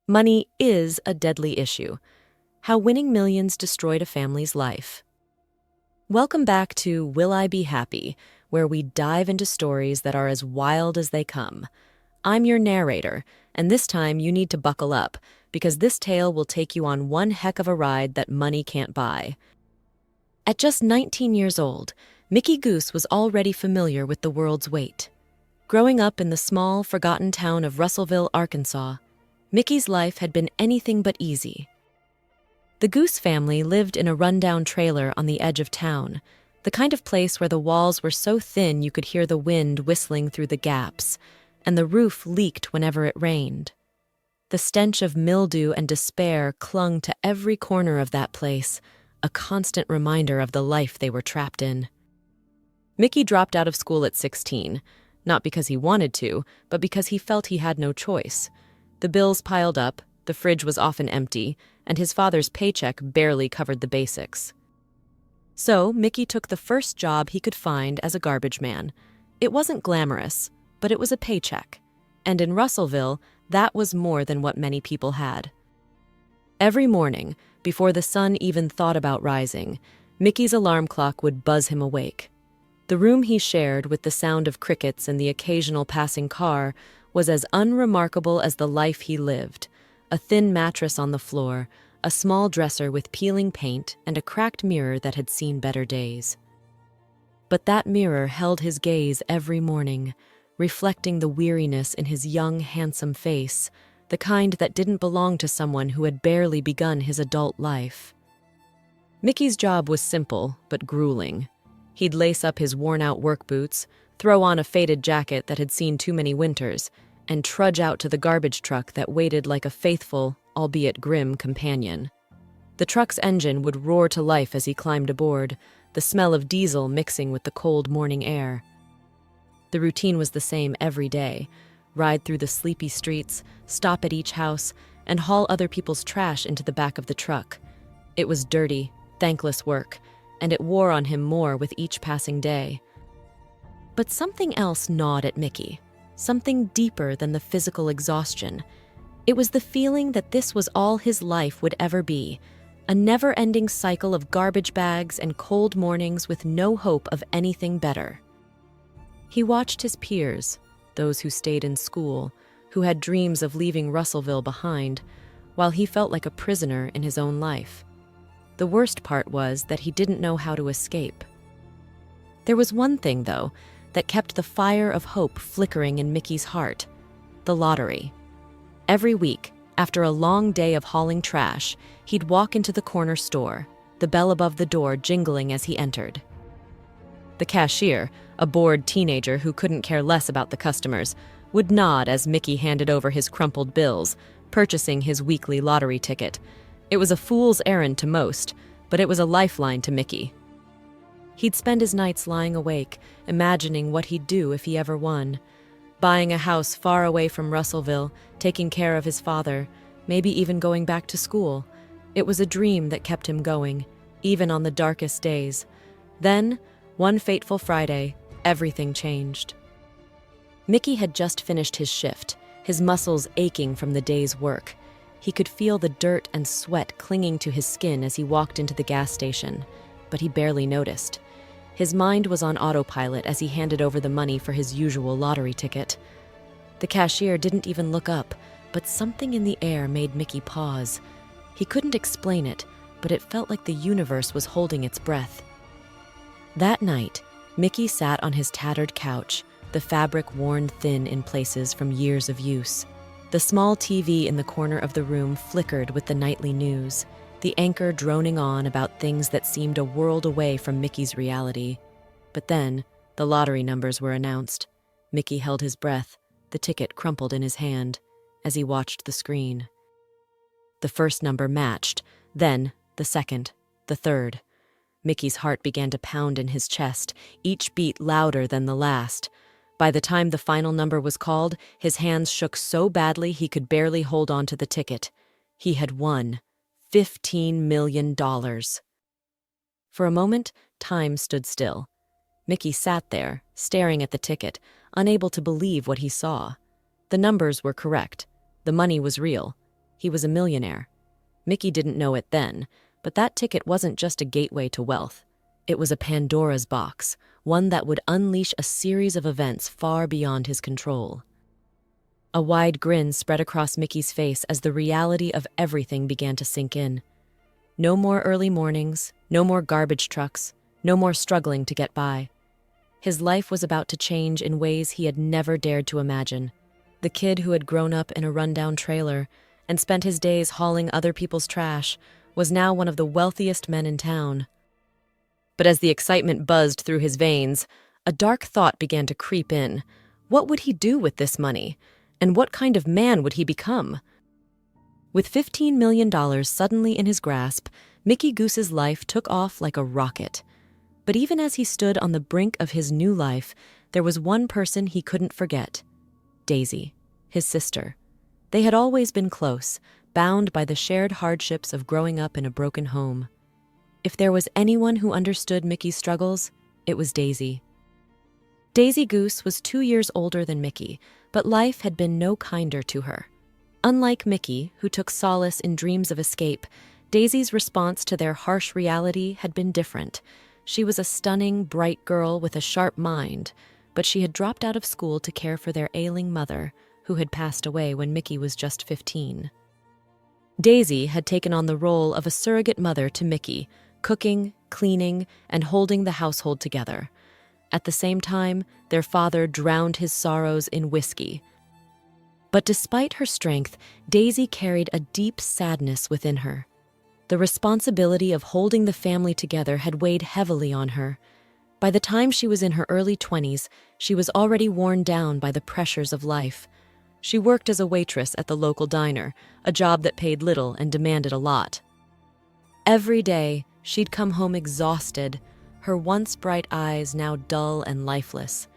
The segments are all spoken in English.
Money is a deadly issue. How winning millions destroyed a family's life. Welcome back to Will I Be Happy, where we dive into stories that are as wild as they come. I'm your narrator, and this time you need to buckle up, because this tale will take you on one heck of a ride that money can't buy. At just 19 years old, Mickey Goose was already familiar with the world's weight. Growing up in the small, forgotten town of Russellville, Arkansas, Mickey's life had been anything but easy. The Goose family lived in a rundown trailer on the edge of town, the kind of place where the walls were so thin you could hear the wind whistling through the gaps, and the roof leaked whenever it rained. The stench of mildew and despair clung to every corner of that place, a constant reminder of the life they were trapped in. Mickey dropped out of school at 16, not because he wanted to, but because he felt he had no choice. The bills piled up, the fridge was often empty, and his father's paycheck barely covered the basics. So, Mickey took the first job he could find as a garbage man. It wasn't glamorous, but it was a paycheck. And in Russellville, that was more than what many people had. Every morning, before the sun even thought about rising, Mickey's alarm clock would buzz him awake. The room he shared, with the sound of crickets and the occasional passing car, was as unremarkable as the life he lived. A thin mattress on the floor, a small dresser with peeling paint, and a cracked mirror that had seen better days. But that mirror held his gaze every morning, reflecting the weariness in his young, handsome face, the kind that didn't belong to someone who had barely begun his adult life. Mickey's job was simple, but grueling. He'd lace up his worn-out work boots, throw on a faded jacket that had seen too many winters, and trudge out to the garbage truck that waited like a faithful, albeit grim, companion. The truck's engine would roar to life as he climbed aboard, the smell of diesel mixing with the cold morning air. The routine was the same every day: ride through the sleepy streets, stop at each house, and haul other people's trash into the back of the truck. It was dirty, thankless work, and it wore on him more with each passing day. But something else gnawed at Mickey, something deeper than the physical exhaustion. It was the feeling that this was all his life would ever be, a never-ending cycle of garbage bags and cold mornings with no hope of anything better. He watched his peers, those who stayed in school, who had dreams of leaving Russellville behind, while he felt like a prisoner in his own life. The worst part was that he didn't know how to escape. There was one thing, though, that kept the fire of hope flickering in Mickey's heart: the lottery. Every week, after a long day of hauling trash, he'd walk into the corner store, the bell above the door jingling as he entered. The cashier, a bored teenager who couldn't care less about the customers, would nod as Mickey handed over his crumpled bills, purchasing his weekly lottery ticket. It was a fool's errand to most, but it was a lifeline to Mickey. He'd spend his nights lying awake, imagining what he'd do if he ever won. Buying a house far away from Russellville, taking care of his father, maybe even going back to school. It was a dream that kept him going, even on the darkest days. Then, one fateful Friday, everything changed. Mickey had just finished his shift, his muscles aching from the day's work. He could feel the dirt and sweat clinging to his skin as he walked into the gas station, but he barely noticed. His mind was on autopilot as he handed over the money for his usual lottery ticket. The cashier didn't even look up, but something in the air made Mickey pause. He couldn't explain it, but it felt like the universe was holding its breath. That night, Mickey sat on his tattered couch, the fabric worn thin in places from years of use. The small TV in the corner of the room flickered with the nightly news, the anchor droning on about things that seemed a world away from Mickey's reality. But then, the lottery numbers were announced. Mickey held his breath, the ticket crumpled in his hand, as he watched the screen. The first number matched, then the second, the third. Mickey's heart began to pound in his chest, each beat louder than the last. By the time the final number was called, his hands shook so badly he could barely hold on to the ticket. He had won $15 million. For a moment, time stood still. Mickey sat there, staring at the ticket, unable to believe what he saw. The numbers were correct. The money was real. He was a millionaire. Mickey didn't know it then, but that ticket wasn't just a gateway to wealth. It was a Pandora's box, one that would unleash a series of events far beyond his control. A wide grin spread across Mickey's face as the reality of everything began to sink in. No more early mornings, no more garbage trucks, no more struggling to get by. His life was about to change in ways he had never dared to imagine. The kid who had grown up in a rundown trailer and spent his days hauling other people's trash was now one of the wealthiest men in town. But as the excitement buzzed through his veins, a dark thought began to creep in. What would he do with this money? And what kind of man would he become? With $15 million suddenly in his grasp, Mickey Goose's life took off like a rocket. But even as he stood on the brink of his new life, there was one person he couldn't forget: Daisy, his sister. They had always been close, bound by the shared hardships of growing up in a broken home. If there was anyone who understood Mickey's struggles, it was Daisy. Daisy Goose was 2 years older than Mickey, but life had been no kinder to her. Unlike Mickey, who took solace in dreams of escape, Daisy's response to their harsh reality had been different. She was a stunning, bright girl with a sharp mind, but she had dropped out of school to care for their ailing mother, who had passed away when Mickey was just 15. Daisy had taken on the role of a surrogate mother to Mickey, cooking, cleaning, and holding the household together. At the same time, their father drowned his sorrows in whiskey. But despite her strength, Daisy carried a deep sadness within her. The responsibility of holding the family together had weighed heavily on her. By the time she was in her early 20s, she was already worn down by the pressures of life. She worked as a waitress at the local diner, a job that paid little and demanded a lot. Every day, she'd come home exhausted, her once bright eyes now dull and lifeless.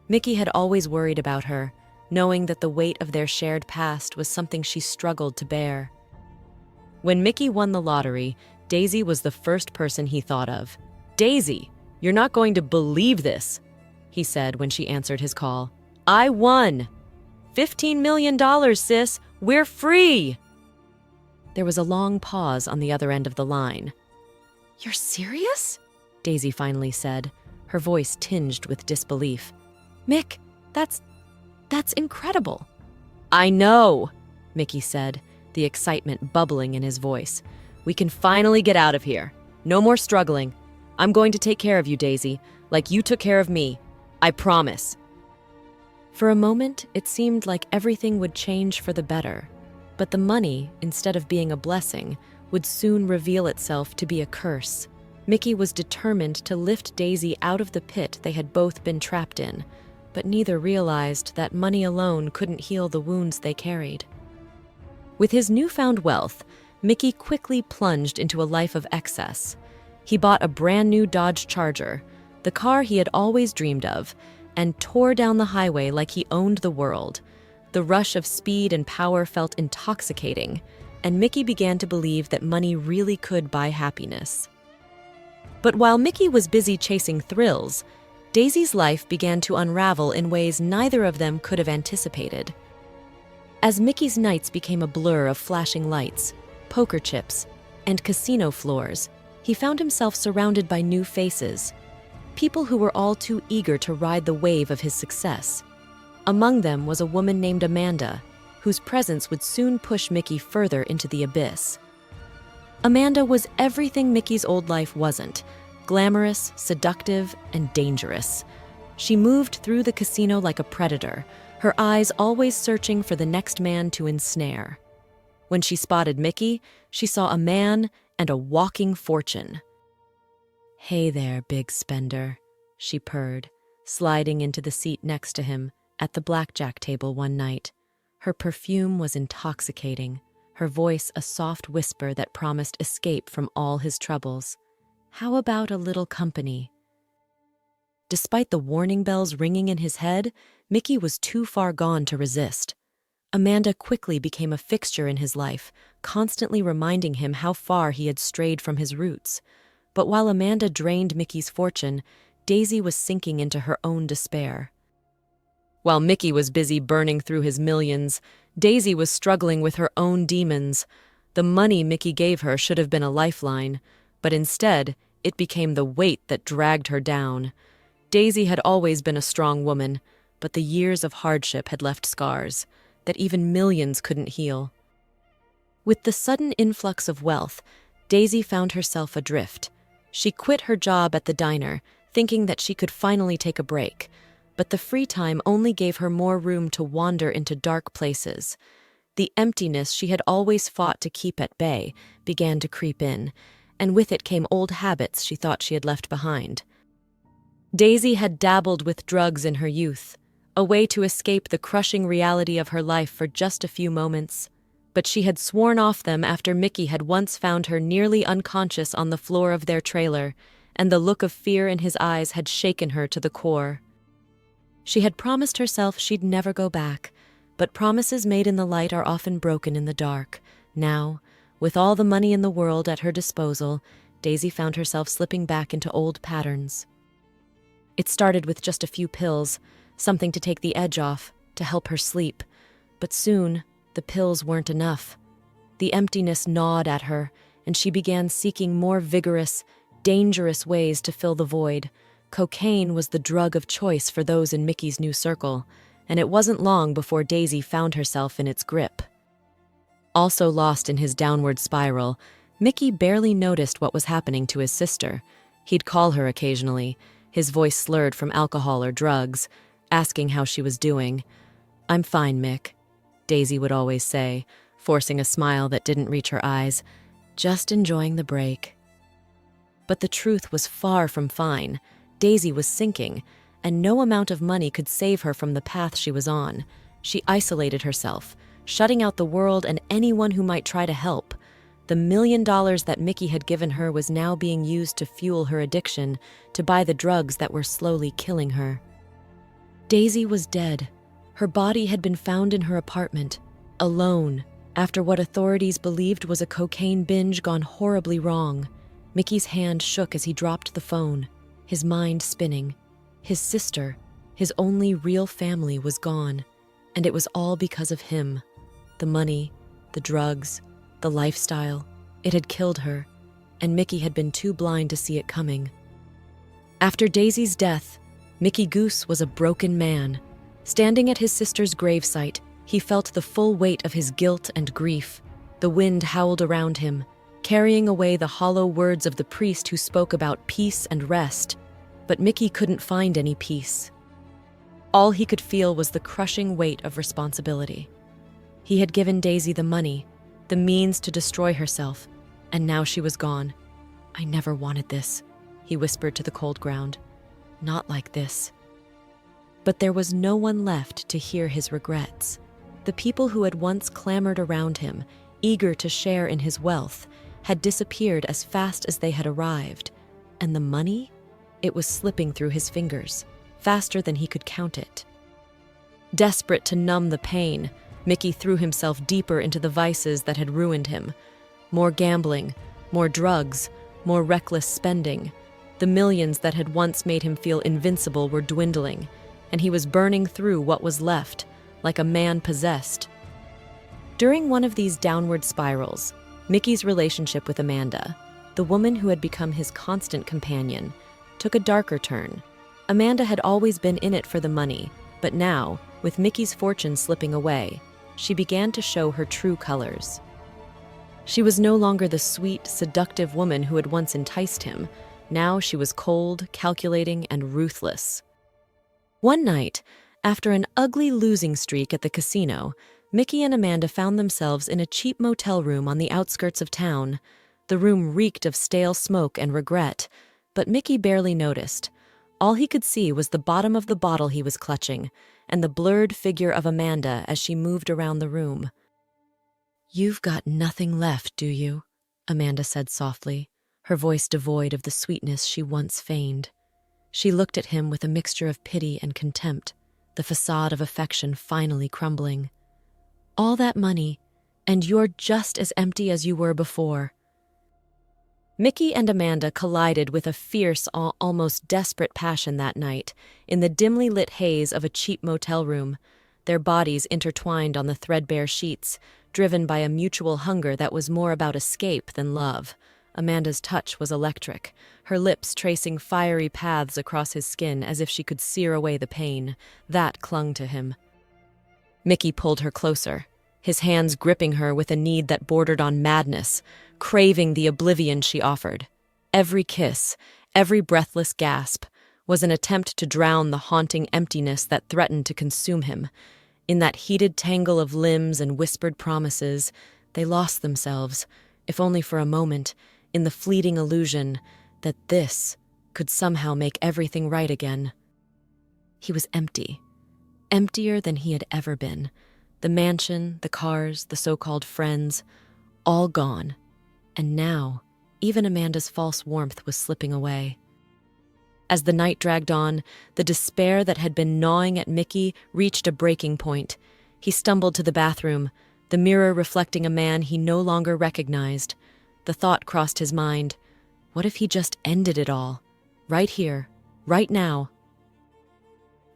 Mickey had always worried about her, knowing that the weight of their shared past was something she struggled to bear. When Mickey won the lottery, Daisy was the first person he thought of. "Daisy, you're not going to believe this," he said when she answered his call. "I won! $15 million, sis! We're free!" There was a long pause on the other end of the line. "You're serious?" Daisy finally said, her voice tinged with disbelief. "Mick, that's incredible." "I know," Mickey said, the excitement bubbling in his voice. "We can finally get out of here. No more struggling. I'm going to take care of you, Daisy, like you took care of me. I promise." For a moment, it seemed like everything would change for the better. But the money, instead of being a blessing, would soon reveal itself to be a curse. Mickey was determined to lift Daisy out of the pit they had both been trapped in, but neither realized that money alone couldn't heal the wounds they carried. With his newfound wealth, Mickey quickly plunged into a life of excess. He bought a brand new Dodge Charger, the car he had always dreamed of, and tore down the highway like he owned the world. The rush of speed and power felt intoxicating, and Mickey began to believe that money really could buy happiness. But while Mickey was busy chasing thrills, Daisy's life began to unravel in ways neither of them could have anticipated. As Mickey's nights became a blur of flashing lights, poker chips, and casino floors, he found himself surrounded by new faces, people who were all too eager to ride the wave of his success. Among them was a woman named Amanda, whose presence would soon push Mickey further into the abyss. Amanda was everything Mickey's old life wasn't: glamorous, seductive, and dangerous. She moved through the casino like a predator, her eyes always searching for the next man to ensnare. When she spotted Mickey, she saw a man and a walking fortune. "Hey there, big spender," she purred, sliding into the seat next to him at the blackjack table one night. Her perfume was intoxicating, her voice a soft whisper that promised escape from all his troubles. "How about a little company?" Despite the warning bells ringing in his head, Mickey was too far gone to resist. Amanda quickly became a fixture in his life, constantly reminding him how far he had strayed from his roots. But while Amanda drained Mickey's fortune, Daisy was sinking into her own despair. While Mickey was busy burning through his millions, Daisy was struggling with her own demons. The money Mickey gave her should have been a lifeline, but instead, it became the weight that dragged her down. Daisy had always been a strong woman, but the years of hardship had left scars that even millions couldn't heal. With the sudden influx of wealth, Daisy found herself adrift. She quit her job at the diner, thinking that she could finally take a break, but the free time only gave her more room to wander into dark places. The emptiness she had always fought to keep at bay began to creep in, and with it came old habits she thought she had left behind. Daisy had dabbled with drugs in her youth, a way to escape the crushing reality of her life for just a few moments. But she had sworn off them after Mickey had once found her nearly unconscious on the floor of their trailer, and the look of fear in his eyes had shaken her to the core. She had promised herself she'd never go back, but promises made in the light are often broken in the dark. Now, with all the money in the world at her disposal, Daisy found herself slipping back into old patterns. It started with just a few pills, something to take the edge off, to help her sleep. But soon, the pills weren't enough. The emptiness gnawed at her, and she began seeking more vigorous, dangerous ways to fill the void. Cocaine was the drug of choice for those in Mickey's new circle, and it wasn't long before Daisy found herself in its grip. Also lost in his downward spiral, Mickey barely noticed what was happening to his sister. He'd call her occasionally, his voice slurred from alcohol or drugs, asking how she was doing. "I'm fine, Mick," Daisy would always say, forcing a smile that didn't reach her eyes. "Just enjoying the break." But the truth was far from fine. Daisy was sinking, and no amount of money could save her from the path she was on. She isolated herself, shutting out the world and anyone who might try to help. The $1 million that Mickey had given her was now being used to fuel her addiction, to buy the drugs that were slowly killing her. Daisy was dead. Her body had been found in her apartment, alone, after what authorities believed was a cocaine binge gone horribly wrong. Mickey's hand shook as he dropped the phone, his mind spinning. His sister, his only real family, was gone, and it was all because of him. The money, the drugs, the lifestyle, it had killed her, and Mickey had been too blind to see it coming. After Daisy's death, Mickey Goose was a broken man. Standing at his sister's gravesite, he felt the full weight of his guilt and grief. The wind howled around him, carrying away the hollow words of the priest who spoke about peace and rest. But Mickey couldn't find any peace. All he could feel was the crushing weight of responsibility. He had given Daisy the money, the means to destroy herself, and now she was gone. "I never wanted this," he whispered to the cold ground. "Not like this." But there was no one left to hear his regrets. The people who had once clamored around him, eager to share in his wealth, had disappeared as fast as they had arrived. And the money? It was slipping through his fingers, faster than he could count it. Desperate to numb the pain, Mickey threw himself deeper into the vices that had ruined him. More gambling, more drugs, more reckless spending. The millions that had once made him feel invincible were dwindling, and he was burning through what was left, like a man possessed. During one of these downward spirals, Mickey's relationship with Amanda, the woman who had become his constant companion, took a darker turn. Amanda had always been in it for the money, but now, with Mickey's fortune slipping away, she began to show her true colors. She was no longer the sweet, seductive woman who had once enticed him. Now she was cold, calculating, and ruthless. One night, after an ugly losing streak at the casino, Mickey and Amanda found themselves in a cheap motel room on the outskirts of town. The room reeked of stale smoke and regret, but Mickey barely noticed. All he could see was the bottom of the bottle he was clutching, and the blurred figure of Amanda as she moved around the room. "You've got nothing left, do you?" Amanda said softly, her voice devoid of the sweetness she once feigned. She looked at him with a mixture of pity and contempt, the facade of affection finally crumbling. "All that money, and you're just as empty as you were before." Mickey and Amanda collided with a fierce, almost desperate passion that night, in the dimly lit haze of a cheap motel room. their bodies intertwined on the threadbare sheets, driven by a mutual hunger that was more about escape than love. Amanda's touch was electric, her lips tracing fiery paths across his skin as if she could sear away the pain. That clung to him. Mickey pulled her closer, his hands gripping her with a need that bordered on madness, craving the oblivion she offered. Every kiss, every breathless gasp, was an attempt to drown the haunting emptiness that threatened to consume him. In that heated tangle of limbs and whispered promises, they lost themselves, if only for a moment, in the fleeting illusion that this could somehow make everything right again. He was empty, emptier than he had ever been. The mansion, the cars, the so-called friends, all gone. And now, even Amanda's false warmth was slipping away. As the night dragged on, the despair that had been gnawing at Mickey reached a breaking point. He stumbled to the bathroom, the mirror reflecting a man he no longer recognized. The thought crossed his mind, what if he just ended it all? Right here, right now.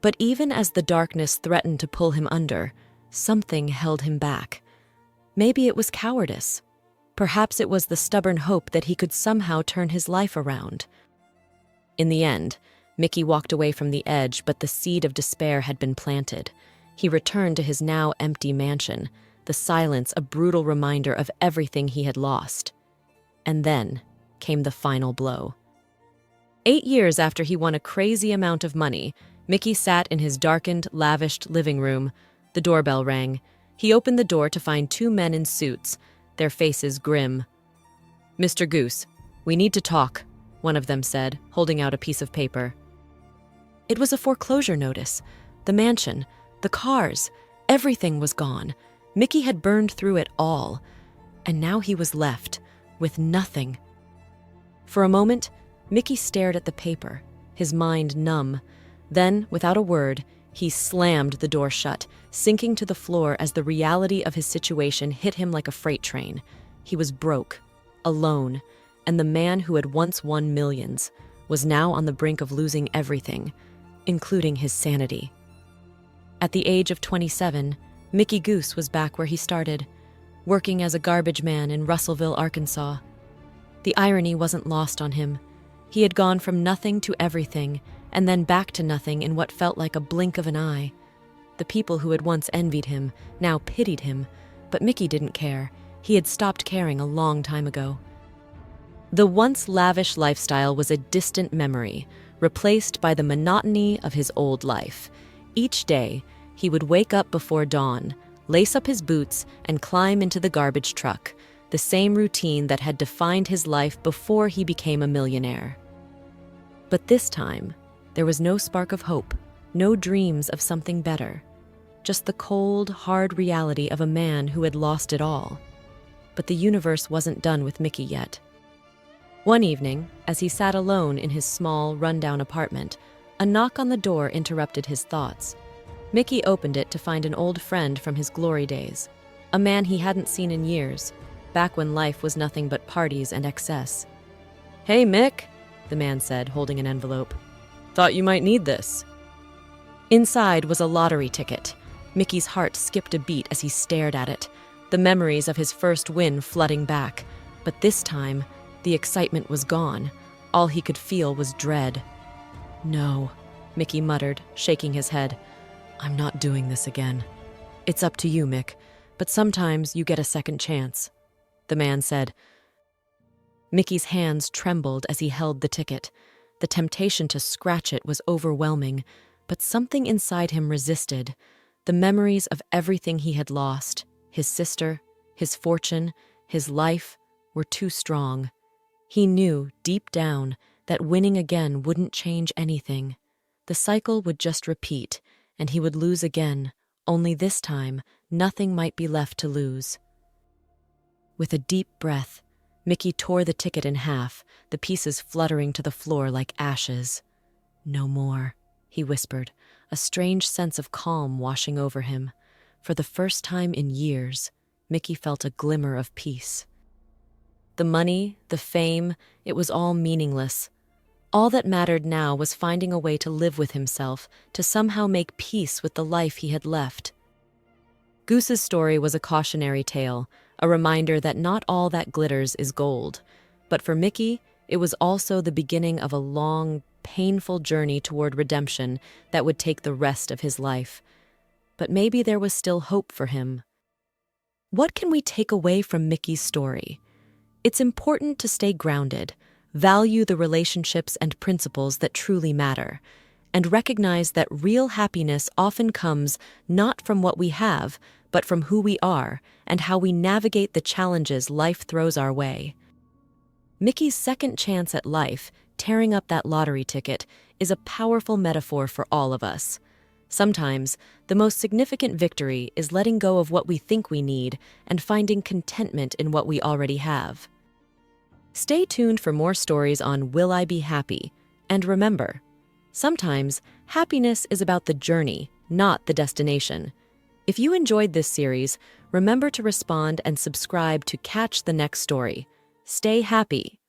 But even as the darkness threatened to pull him under, something held him back. Maybe it was cowardice. Perhaps it was the stubborn hope that he could somehow turn his life around. In the end, Mickey walked away from the edge, but the seed of despair had been planted. He returned to his now empty mansion, the silence a brutal reminder of everything he had lost. And then came the final blow. 8 years after he won a crazy amount of money, Mickey sat in his darkened, lavished living room. The doorbell rang. He opened the door to find 2 men in suits, their faces grim. "Mr. Goose, we need to talk," one of them said, holding out a piece of paper. It was a foreclosure notice. The mansion, the cars, everything was gone. Mickey had burned through it all, and now he was left with nothing. For a moment, Mickey stared at the paper, his mind numb. Then, without a word, he slammed the door shut, sinking to the floor as the reality of his situation hit him like a freight train. He was broke, alone, and the man who had once won millions was now on the brink of losing everything, including his sanity. At the age of 27, Mickey Goose was back where he started, working as a garbage man in Russellville, Arkansas. The irony wasn't lost on him. He had gone from nothing to everything, and then back to nothing in what felt like a blink of an eye. The people who had once envied him now pitied him, but Mickey didn't care. He had stopped caring a long time ago. The once lavish lifestyle was a distant memory, replaced by the monotony of his old life. Each day, he would wake up before dawn, lace up his boots, and climb into the garbage truck, the same routine that had defined his life before he became a millionaire. But this time, there was no spark of hope, no dreams of something better, just the cold, hard reality of a man who had lost it all. But the universe wasn't done with Mickey yet. One evening, as he sat alone in his small, run-down apartment, a knock on the door interrupted his thoughts. Mickey opened it to find an old friend from his glory days, a man he hadn't seen in years, back when life was nothing but parties and excess. "Hey, Mick," the man said, holding an envelope. "Thought you might need this." Inside was a lottery ticket. Mickey's heart skipped a beat as he stared at it, the memories of his first win flooding back. But this time, the excitement was gone. All he could feel was dread. "No," Mickey muttered, shaking his head. "I'm not doing this again." "It's up to you, Mick, but sometimes you get a second chance," the man said. Mickey's hands trembled as he held the ticket. The temptation to scratch it was overwhelming, but something inside him resisted. The memories of everything he had lost, his sister, his fortune, his life, were too strong. He knew, deep down, that winning again wouldn't change anything. The cycle would just repeat, and he would lose again, only this time, nothing might be left to lose. With a deep breath, Mickey tore the ticket in half, the pieces fluttering to the floor like ashes. "No more," he whispered, a strange sense of calm washing over him. For the first time in years, Mickey felt a glimmer of peace. The money, the fame, it was all meaningless. All that mattered now was finding a way to live with himself, to somehow make peace with the life he had left. Goose's story was a cautionary tale, a reminder that not all that glitters is gold. But for Mickey, it was also the beginning of a long, painful journey toward redemption that would take the rest of his life. But maybe there was still hope for him. What can we take away from Mickey's story? It's important to stay grounded, value the relationships and principles that truly matter, and recognize that real happiness often comes not from what we have, but from who we are and how we navigate the challenges life throws our way. Mickey's second chance at life, tearing up that lottery ticket, is a powerful metaphor for all of us. Sometimes, the most significant victory is letting go of what we think we need and finding contentment in what we already have. Stay tuned for more stories on Will I Be Happy? And remember, sometimes happiness is about the journey, not the destination. If you enjoyed this series, remember to respond and subscribe to catch the next story. Stay happy.